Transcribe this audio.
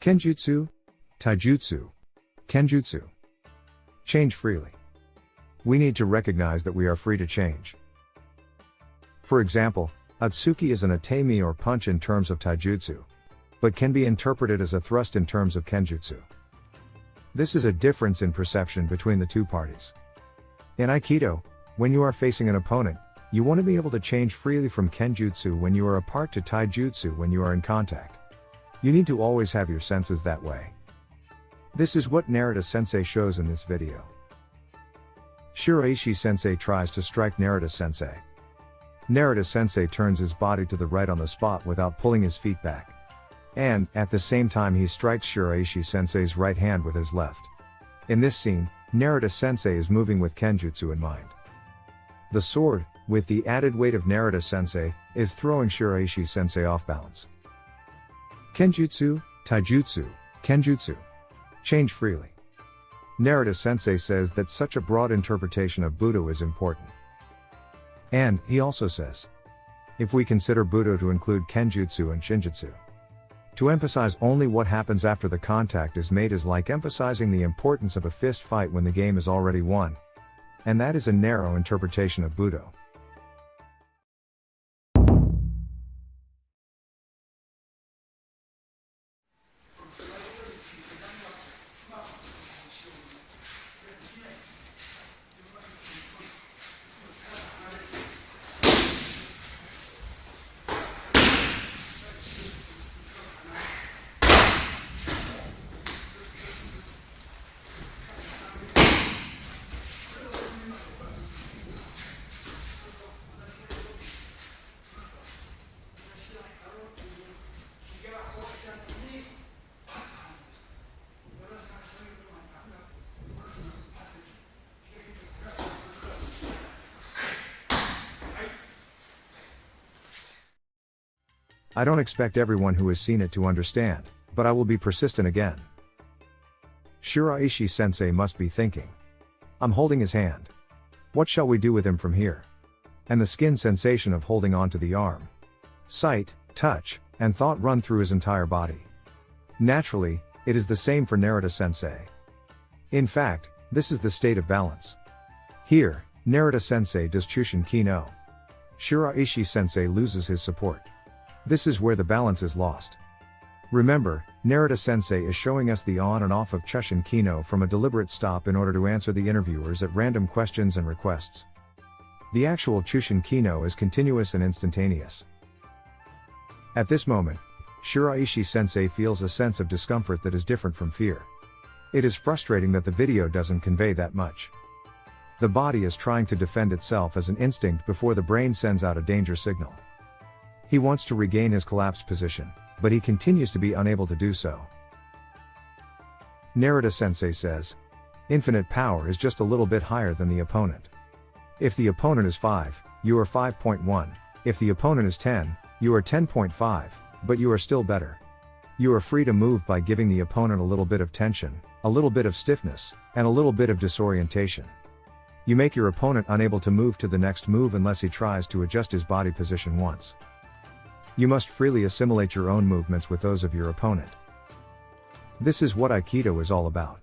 Kenjutsu, Taijutsu, Kenjutsu. Change freely. We need to recognize that we are free to change. For example, Atsuki is an atemi or punch in terms of Taijutsu, but can be interpreted as a thrust in terms of Kenjutsu. This is a difference in perception between the two parties. In Aikido, when you are facing an opponent, you want to be able to change freely from Kenjutsu when you are apart to Taijutsu when you are in contact. You need to always have your senses that way. This is what Narita-sensei shows in this video. Shiraishi-sensei tries to strike Narita-sensei. Narita-sensei turns his body to the right on the spot without pulling his feet back. And, at the same time he strikes Shiraishi-sensei's right hand with his left. In this scene, Narita-sensei is moving with Kenjutsu in mind. The sword, with the added weight of Narita-sensei, is throwing Shiraishi-sensei off balance. Kenjutsu, Taijutsu, Kenjutsu. Change freely. Narita-sensei says that such a broad interpretation of Budo is important. And, he also says, if we consider Budo to include Kenjutsu and Shinjutsu, to emphasize only what happens after the contact is made is like emphasizing the importance of a fist fight when the game is already won. And that is a narrow interpretation of Budo. I don't expect everyone who has seen it to understand, but I will be persistent again. Shiraishi-sensei must be thinking. I'm holding his hand. What shall we do with him from here? And the skin sensation of holding onto the arm. Sight, touch, and thought run through his entire body. Naturally, it is the same for Narita-sensei. In fact, this is the state of balance. Here, Narita-sensei does Chushin Ki-no. Shiraishi-sensei loses his support. This is where the balance is lost. Remember, Narita-sensei is showing us the on and off of Chushin Ki-no from a deliberate stop in order to answer the interviewers at random questions and requests. The actual Chushin Ki-no is continuous and instantaneous. At this moment, Shiraishi-sensei feels a sense of discomfort that is different from fear. It is frustrating that the video doesn't convey that much. The body is trying to defend itself as an instinct before the brain sends out a danger signal. He wants to regain his collapsed position, but he continues to be unable to do so. Narita-sensei says, infinite power is just a little bit higher than the opponent. If the opponent is 5, you are 5.1, if the opponent is 10, you are 10.5, but you are still better. You are free to move by giving the opponent a little bit of tension, a little bit of stiffness, and a little bit of disorientation. You make your opponent unable to move to the next move unless he tries to adjust his body position once. You must freely assimilate your own movements with those of your opponent. This is what Aikido is all about.